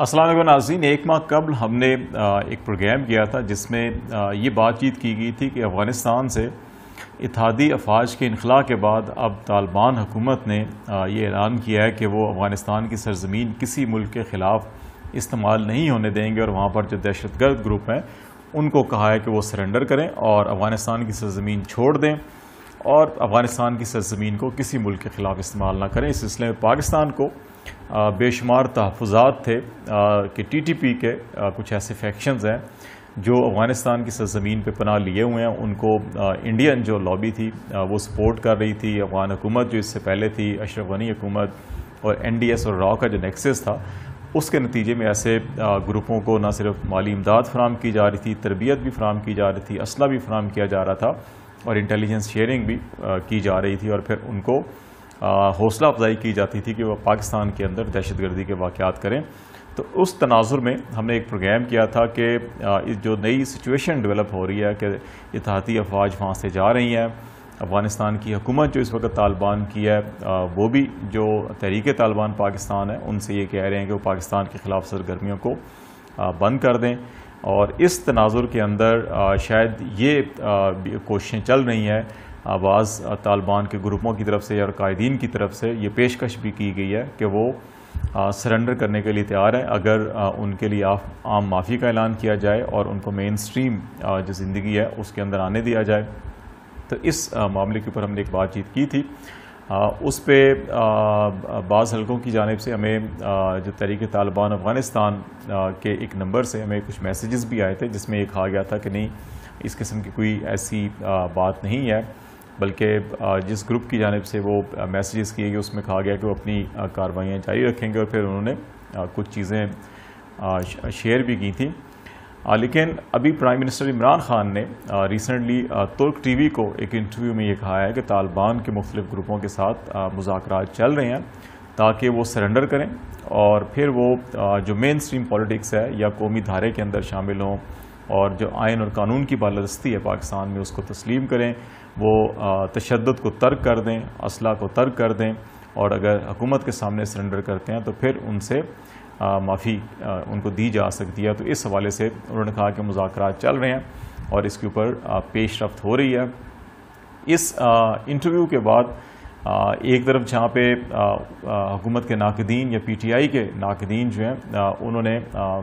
السلام علیکم ناظرین، ایک ماہ قبل ہم نے ایک پروگرام کیا تھا جس میں یہ بات چیت کی گئی تھی کہ افغانستان سے اتحادی افواج کے انخلاء کے بعد اب طالبان حکومت نے یہ اعلان کیا ہے کہ وہ افغانستان کی سرزمین کسی ملک کے خلاف استعمال نہیں ہونے دیں گے، اور وہاں پر جو دہشت گرد گروپ ہیں ان کو کہا ہے کہ وہ سرنڈر کریں اور افغانستان کی سرزمین چھوڑ دیں اور افغانستان کی سرزمین کو کسی ملک کے خلاف استعمال نہ کریں۔ اس سلسلے میں پاکستان کو بے شمار تحفظات تھے کہ ٹی ٹی پی کے کچھ ایسے فیکشنز ہیں جو افغانستان کی سرزمین پہ پناہ لیے ہوئے ہیں، ان کو انڈین جو لابی تھی وہ سپورٹ کر رہی تھی۔ افغان حکومت جو اس سے پہلے تھی، اشرف غنی حکومت، اور این ڈی ایس اور را کا جو نیکسس تھا، اس کے نتیجے میں ایسے گروپوں کو نہ صرف مالی امداد فراہم کی جا رہی تھی، تربیت بھی فراہم کی جا رہی تھی، اسلحہ بھی فراہم کیا جا رہا تھا اور انٹیلیجنس شیئرنگ بھی کی جا رہی تھی، اور پھر ان کو حوصلہ افزائی کی جاتی تھی کہ وہ پاکستان کے اندر دہشت گردی کے واقعات کریں۔ تو اس تناظر میں ہم نے ایک پروگرام کیا تھا کہ جو نئی سچویشن ڈیولپ ہو رہی ہے کہ اتحادی افواج وہاں سے جا رہی ہیں، افغانستان کی حکومت جو اس وقت طالبان کی ہے وہ بھی جو تحریک طالبان پاکستان ہے ان سے یہ کہہ رہے ہیں کہ وہ پاکستان کے خلاف سرگرمیوں کو بند کر دیں، اور اس تناظر کے اندر شاید یہ کوششیں چل رہی ہیں بعض طالبان کے گروپوں کی طرف سے اور قائدین کی طرف سے یہ پیشکش بھی کی گئی ہے کہ وہ سرنڈر کرنے کے لیے تیار ہیں اگر ان کے لیے عام معافی کا اعلان کیا جائے اور ان کو مین سٹریم جو زندگی ہے اس کے اندر آنے دیا جائے۔ تو اس معاملے کے اوپر ہم نے ایک بات چیت کی تھی، اس پہ بعض حلقوں کی جانب سے ہمیں جو تحریک طالبان افغانستان کے ایک نمبر سے ہمیں کچھ میسیجز بھی آئے تھے جس میں یہ کہا گیا تھا کہ نہیں، اس قسم کی کوئی ایسی بات نہیں ہے، بلکہ جس گروپ کی جانب سے وہ میسیجز کیے گئے اس میں کہا گیا کہ وہ اپنی کاروائیاں جاری رکھیں گے، اور پھر انہوں نے کچھ چیزیں شیئر بھی کی تھیں۔ لیکن ابھی پرائم منسٹر عمران خان نے ریسنٹلی ترک ٹی وی کو ایک انٹرویو میں یہ کہا ہے کہ طالبان کے مختلف گروپوں کے ساتھ مذاکرات چل رہے ہیں تاکہ وہ سرنڈر کریں اور پھر وہ جو مین سٹریم پولیٹکس ہے یا قومی دھارے کے اندر شامل ہوں اور جو آئین اور قانون کی بالادستی ہے پاکستان میں اس کو تسلیم کریں، وہ تشدد کو ترک کر دیں، اسلحہ کو ترک کر دیں، اور اگر حکومت کے سامنے سرنڈر کرتے ہیں تو پھر ان سے معافی ان کو دی جا سکتی ہے۔ تو اس حوالے سے انہوں نے کہا کہ مذاکرات چل رہے ہیں اور اس کے اوپر پیش رفت ہو رہی ہے۔ اس انٹرویو کے بعد ایک طرف جہاں پہ حکومت کے ناقدین یا پی ٹی آئی کے ناقدین جو ہیں انہوں نے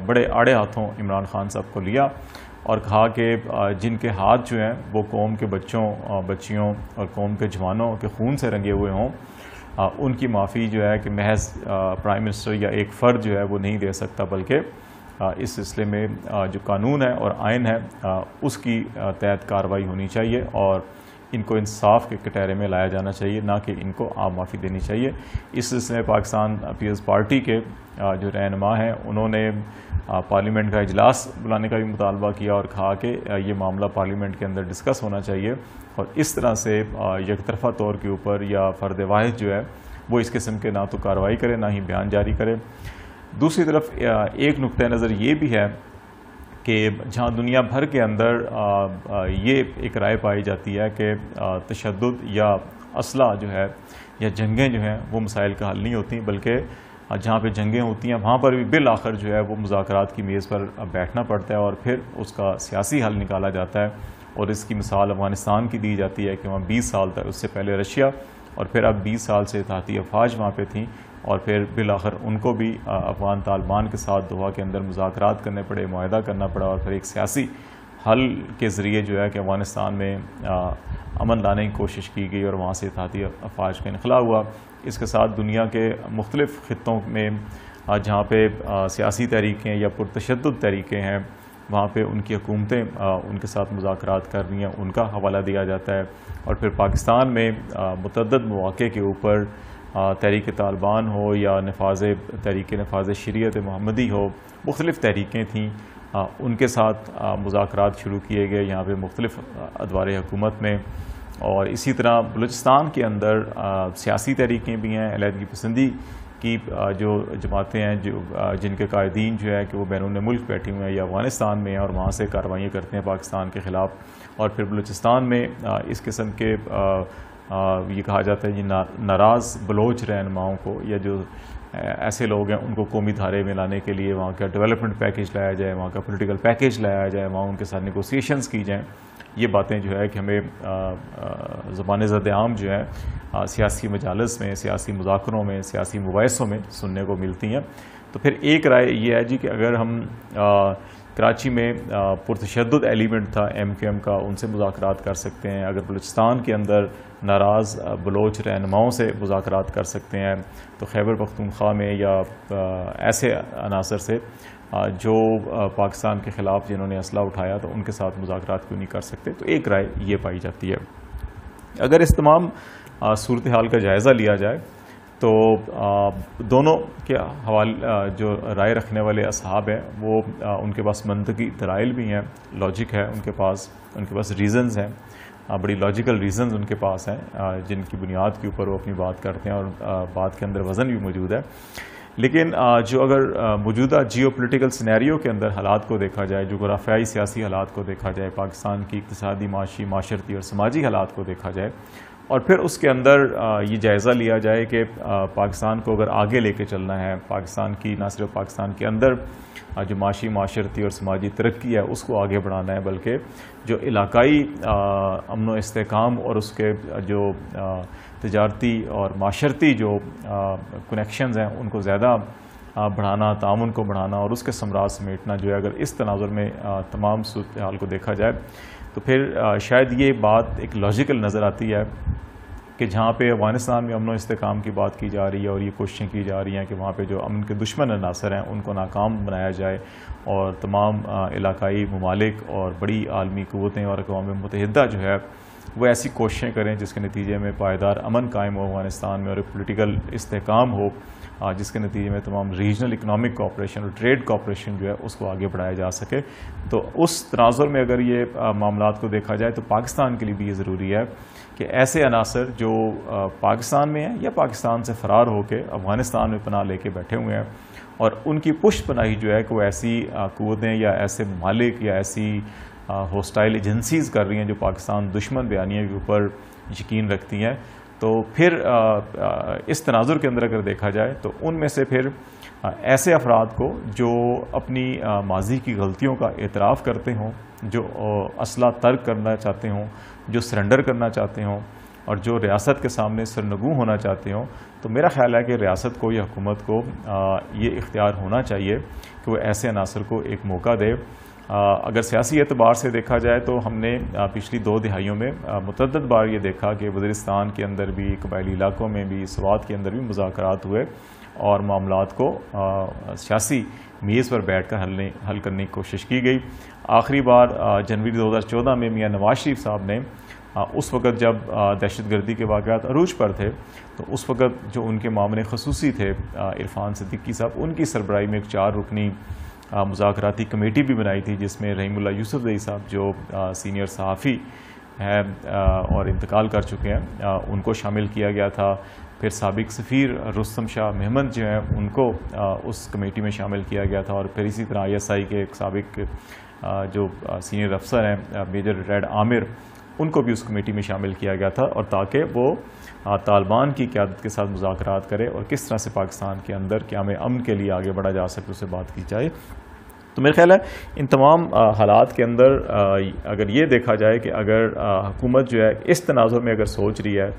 بڑے آڑے ہاتھوں عمران خان صاحب کو لیا اور کہا کہ جن کے ہاتھ جو ہیں وہ قوم کے بچیوں اور قوم کے جوانوں کے خون سے رنگے ہوئے ہوں، ان کی معافی جو ہے کہ محض پرائم منسٹر یا ایک فرد جو ہے وہ نہیں دے سکتا، بلکہ اس سلسلے میں جو قانون ہے اور آئین ہے اس کی تحت کارروائی ہونی چاہیے اور ان کو انصاف کے کٹہرے میں لایا جانا چاہیے، نہ کہ ان کو عام معافی دینی چاہیے۔ اس سلسلے میں پاکستان پیپلز پارٹی کے جو رہنما ہیں انہوں نے پارلیمنٹ کا اجلاس بلانے کا بھی مطالبہ کیا اور کہا کہ یہ معاملہ پارلیمنٹ کے اندر ڈسکس ہونا چاہیے، اور اس طرح سے یک طرفہ طور کے اوپر یا فرد واحد جو ہے وہ اس قسم کے نہ تو کارروائی کرے نہ ہی بیان جاری کرے۔ دوسری طرف ایک نقطہ نظر یہ بھی ہے کہ جہاں دنیا بھر کے اندر یہ ایک رائے پائی جاتی ہے کہ تشدد یا اسلحہ جو ہے یا جنگیں جو ہیں وہ مسائل کا حل نہیں ہوتی، بلکہ جہاں پہ جنگیں ہوتی ہیں وہاں پر بھی بالآخر جو ہے وہ مذاکرات کی میز پر بیٹھنا پڑتا ہے اور پھر اس کا سیاسی حل نکالا جاتا ہے، اور اس کی مثال افغانستان کی دی جاتی ہے کہ وہاں 20 سال تک، اس سے پہلے رشیا اور پھر اب 20 سال سے اتحادی افواج وہاں پہ تھیں، اور پھر بالآخر ان کو بھی افغان طالبان کے ساتھ دوحہ کے اندر مذاکرات کرنے پڑے، معاہدہ کرنا پڑا، اور پھر ایک سیاسی حل کے ذریعے جو ہے کہ افغانستان میں امن لانے کی کوشش کی گئی اور وہاں سے اتحادی افواج کا انخلاء ہوا۔ اس کے ساتھ دنیا کے مختلف خطوں میں جہاں پہ سیاسی تحریکیں یا پرتشدد تحریکیں ہیں وہاں پہ ان کی حکومتیں ان کے ساتھ مذاکرات کر رہی ہیں، ان کا حوالہ دیا جاتا ہے، اور پھر پاکستان میں متعدد مواقع کے اوپر تحریک طالبان ہو یا تحریک نفاذ شریعت محمدی ہو، مختلف تحریکیں تھیں، ان کے ساتھ مذاکرات شروع کیے گئے یہاں پہ مختلف ادوار حکومت میں، اور اسی طرح بلوچستان کے اندر سیاسی تحریکیں بھی ہیں، علیحدگی پسندی کی جو جماعتیں ہیں جن کے قائدین جو ہے کہ وہ بیرون ملک بیٹھے ہوئے ہیں یا افغانستان میں ہیں اور وہاں سے کارروائیاں کرتے ہیں پاکستان کے خلاف، اور پھر بلوچستان میں اس قسم کے یہ کہا جاتا ہے ناراض بلوچ رہنماؤں کو یا جو ایسے لوگ ہیں ان کو قومی دھارے میں لانے کے لیے وہاں کا ڈیولپمنٹ پیکیج لایا جائے, وہاں کا پولیٹیکل پیکیج لایا جائے, وہاں ان کے ساتھ نیگوسیشنز کی جائیں. یہ باتیں جو ہے کہ ہمیں زبان زد عام جو ہے سیاسی مجالس میں, سیاسی مذاکروں میں, سیاسی مباحثوں میں سننے کو ملتی ہیں. تو پھر ایک رائے یہ ہے جی کہ اگر ہم کراچی میں پرتشدد ایلیمنٹ تھا ایم کیو ایم کا, ان سے مذاکرات کر سکتے ہیں. اگر بلوچستان کے اندر ناراض بلوچ رہنماؤں سے مذاکرات کر سکتے ہیں, تو خیبر پختونخوا میں یا ایسے عناصر سے جو پاکستان کے خلاف جنہوں نے اسلحہ اٹھایا تو ان کے ساتھ مذاکرات کیوں نہیں کر سکتے. تو ایک رائے یہ پائی جاتی ہے. اگر اس تمام صورتحال کا جائزہ لیا جائے تو دونوں کے حوالے جو رائے رکھنے والے اصحاب ہیں وہ ان کے پاس منطقی دلائل بھی ہیں, لاجک ہے ان کے پاس ریزنز ہیں, بڑی لاجیکل ریزنز ان کے پاس ہیں جن کی بنیاد کے اوپر وہ اپنی بات کرتے ہیں, اور بات کے اندر وزن بھی موجود ہے. لیکن جو اگر موجودہ جیو پولیٹیکل سینیریو کے اندر حالات کو دیکھا جائے, جغرافیائی سیاسی حالات کو دیکھا جائے, پاکستان کی اقتصادی, معاشی, معاشرتی اور سماجی حالات کو دیکھا جائے, اور پھر اس کے اندر یہ جائزہ لیا جائے کہ پاکستان کو اگر آگے لے کے چلنا ہے, پاکستان کی نہ صرف پاکستان کے اندر جو معاشی, معاشرتی اور سماجی ترقی ہے اس کو آگے بڑھانا ہے, بلکہ جو علاقائی امن و استحکام اور اس کے جو تجارتی اور معاشرتی جو کنیکشنز ہیں ان کو زیادہ بڑھانا, تعاون کو بڑھانا اور اس کے ثمرات سمیٹنا جو ہے, اگر اس تناظر میں تمام صورتحال کو دیکھا جائے تو پھر شاید یہ بات ایک لاجیکل نظر آتی ہے کہ جہاں پہ افغانستان میں امن و استحکام کی بات کی جا رہی ہے اور یہ کوششیں کی جا رہی ہیں کہ وہاں پہ جو امن کے دشمن عناصر ہیں ان کو ناکام بنایا جائے, اور تمام علاقائی ممالک اور بڑی عالمی قوتیں اور اقوام متحدہ جو ہے وہ ایسی کوششیں کریں جس کے نتیجے میں پائیدار امن قائم ہو افغانستان میں, اور ایک پولیٹیکل استحکام ہو جس کے نتیجے میں تمام ریجنل اکنامک کوآپریشن اور ٹریڈ کوآپریشن جو ہے اس کو آگے بڑھایا جا سکے. تو اس تناظر میں اگر یہ معاملات کو دیکھا جائے تو پاکستان کے لیے بھی یہ ضروری ہے کہ ایسے عناصر جو پاکستان میں ہیں یا پاکستان سے فرار ہو کے افغانستان میں پناہ لے کے بیٹھے ہوئے ہیں, اور ان کی پشت پناہی جو ہے کہ وہ ایسی قوتیں یا ایسے ممالک یا ایسی ہوسٹائل ایجنسیز کر رہی ہیں جو پاکستان دشمن بیانیے کے اوپر یقین رکھتی ہیں, تو پھر اس تناظر کے اندر اگر دیکھا جائے تو ان میں سے پھر ایسے افراد کو جو اپنی ماضی کی غلطیوں کا اعتراف کرتے ہوں, جو اسلحہ ترک کرنا چاہتے ہوں, جو سرنڈر کرنا چاہتے ہوں, اور جو ریاست کے سامنے سرنگوں ہونا چاہتے ہوں, تو میرا خیال ہے کہ ریاست کو یا حکومت کو یہ اختیار ہونا چاہیے کہ وہ ایسے عناصر کو ایک موقع دے. اگر سیاسی اعتبار سے دیکھا جائے تو ہم نے پچھلی 2 دہائیوں میں متعدد بار یہ دیکھا کہ وزیرستان کے اندر بھی, قبائلی علاقوں میں بھی, سوات کے اندر بھی مذاکرات ہوئے اور معاملات کو سیاسی میز پر بیٹھ کر حل کرنے کی کوشش کی گئی. آخری بار جنوری 2014 میں میاں نواز شریف صاحب نے اس وقت جب دہشت گردی کے واقعات عروج پر تھے تو اس وقت جو ان کے معاملے خصوصی تھے عرفان صدیقی صاحب, ان کی سربراہی میں ایک 4 رکنی مذاکراتی کمیٹی بھی بنائی تھی جس میں رحیم اللہ یوسف زئی صاحب جو سینئر صحافی ہیں اور انتقال کر چکے ہیں ان کو شامل کیا گیا تھا. پھر سابق سفیر رستم شاہ محمد جو ہیں ان کو اس کمیٹی میں شامل کیا گیا تھا, اور پھر اسی طرح ISI کے ایک سابق جو سینئر افسر ہیں میجر ریٹائرڈ عامر, ان کو بھی اس کمیٹی میں شامل کیا گیا تھا, اور تاکہ وہ طالبان کی قیادت کے ساتھ مذاکرات کرے اور کس طرح سے پاکستان کے اندر قیام امن کے لیے آگے بڑھا جا سکے, اس سے بات کی جائے. تو میرے خیال ہے ان تمام حالات کے اندر اگر یہ دیکھا جائے کہ اگر حکومت جو ہے اس تناظر میں اگر سوچ رہی ہے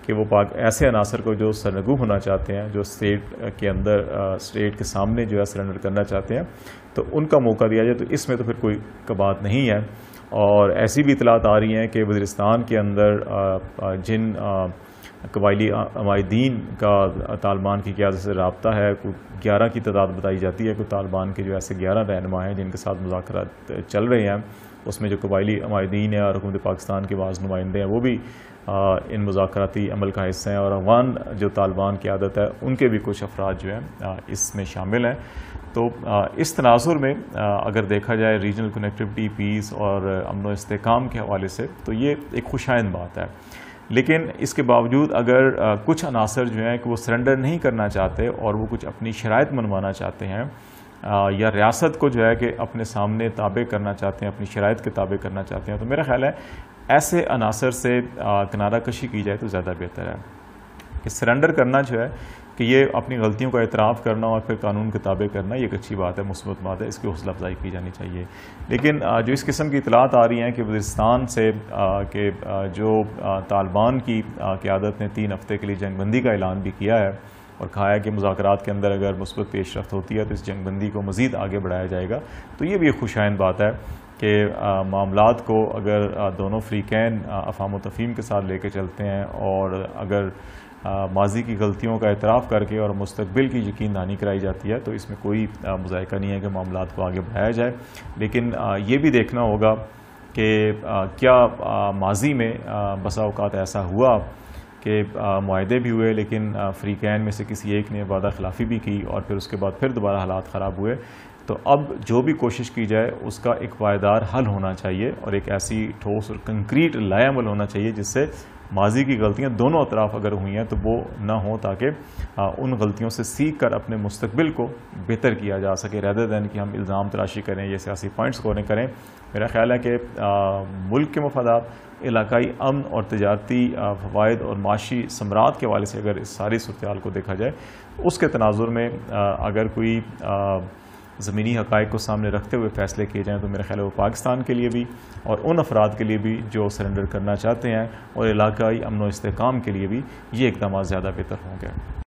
کہ وہ ایسے عناصر کو جو سرنگو ہونا چاہتے ہیں, جو اسٹیٹ کے اندر اسٹیٹ کے سامنے جو ہے سرنڈر کرنا چاہتے ہیں, تو ان کا موقع دیا جائے, تو اس میں تو پھر کوئی بات نہیں ہے. اور ایسی بھی اطلاعات آ رہی ہیں کہ وزیرستان کے اندر جن قبائلی عمائدین کا طالبان کی قیادت سے رابطہ ہے, 11 کی تعداد بتائی جاتی ہے کہ طالبان کے جو ایسے 11 رہنما ہیں جن کے ساتھ مذاکرات چل رہے ہیں, اس میں جو قبائلی عمائدین ہیں اور حکومت پاکستان کے بعض نمائندے ہیں وہ بھی ان مذاکراتی عمل کا حصہ ہیں, اور افغان جو طالبان کی عادت ہے ان کے بھی کچھ افراد جو ہیں اس میں شامل ہیں. تو اس تناظر میں اگر دیکھا جائے ریجنل کنیکٹیوٹی, پیس اور امن و استحکام کے حوالے سے تو یہ ایک خوشائند بات ہے. لیکن اس کے باوجود اگر کچھ عناصر جو ہیں کہ وہ سرنڈر نہیں کرنا چاہتے اور وہ کچھ اپنی شرائط منوانا چاہتے ہیں, یا ریاست کو جو ہے کہ اپنے سامنے تابع کرنا چاہتے ہیں, اپنی شرائط کے تابع کرنا چاہتے ہیں, تو میرا خیال ہے ایسے عناصر سے کنارہ کشی کی جائے تو زیادہ بہتر ہے. کہ سرنڈر کرنا جو ہے کہ یہ اپنی غلطیوں کا اعتراف کرنا اور پھر قانون کے تابع کرنا یہ ایک اچھی بات ہے، مثبت بات ہے، اس کی حوصلہ افزائی کی جانی چاہیے۔ لیکن جو اس قسم کی اطلاعات آ رہی ہیں کہ وزیرستان سے کہ جو طالبان کی قیادت نے 3 ہفتے کے لیے جنگ بندی کا اعلان بھی کیا ہے اور کہا ہے کہ مذاکرات کے اندر اگر مثبت پیش رفت ہوتی ہے تو اس جنگ بندی کو مزید آگے بڑھایا جائے گا، تو یہ بھی ایک خوشائن بات ہے کہ معاملات کو اگر دونوں فریقین افہام و تفہیم کے ساتھ لے کے چلتے ہیں اور اگر ماضی کی غلطیوں کا اعتراف کر کے اور مستقبل کی یقین دہانی کرائی جاتی ہے تو اس میں کوئی مذائقہ نہیں ہے کہ معاملات کو آگے بڑھایا جائے۔ لیکن یہ بھی دیکھنا ہوگا کہ کیا ماضی میں بسا اوقات ایسا ہوا کہ معاہدے بھی ہوئے لیکن فریقین میں سے کسی ایک نے وعدہ خلافی بھی کی اور پھر اس کے بعد پھر دوبارہ حالات خراب ہوئے، تو اب جو بھی کوشش کی جائے اس کا ایک پائیدار حل ہونا چاہیے اور ایک ایسی ٹھوس اور کنکریٹ لائے عمل ہونا چاہیے جس سے ماضی کی غلطیاں دونوں اطراف اگر ہوئی ہیں تو وہ نہ ہوں، تاکہ ان غلطیوں سے سیکھ کر اپنے مستقبل کو بہتر کیا جا سکے، rather than کہ ہم الزام تراشی کریں یا سیاسی پوائنٹس سکورنگ کریں۔ میرا خیال ہے کہ ملک کے مفادات، علاقائی امن اور تجارتی فوائد اور معاشی ثمرات کے حوالے سے اگر اس ساری صورتحال کو دیکھا جائے، اس کے تناظر میں اگر کوئی زمینی حقائق کو سامنے رکھتے ہوئے فیصلے کیے جائیں تو میرا خیال ہے وہ پاکستان کے لیے بھی اور ان افراد کے لیے بھی جو سرنڈر کرنا چاہتے ہیں اور علاقائی امن و استحکام کے لیے بھی یہ اقدامات زیادہ بہتر ہوں گے۔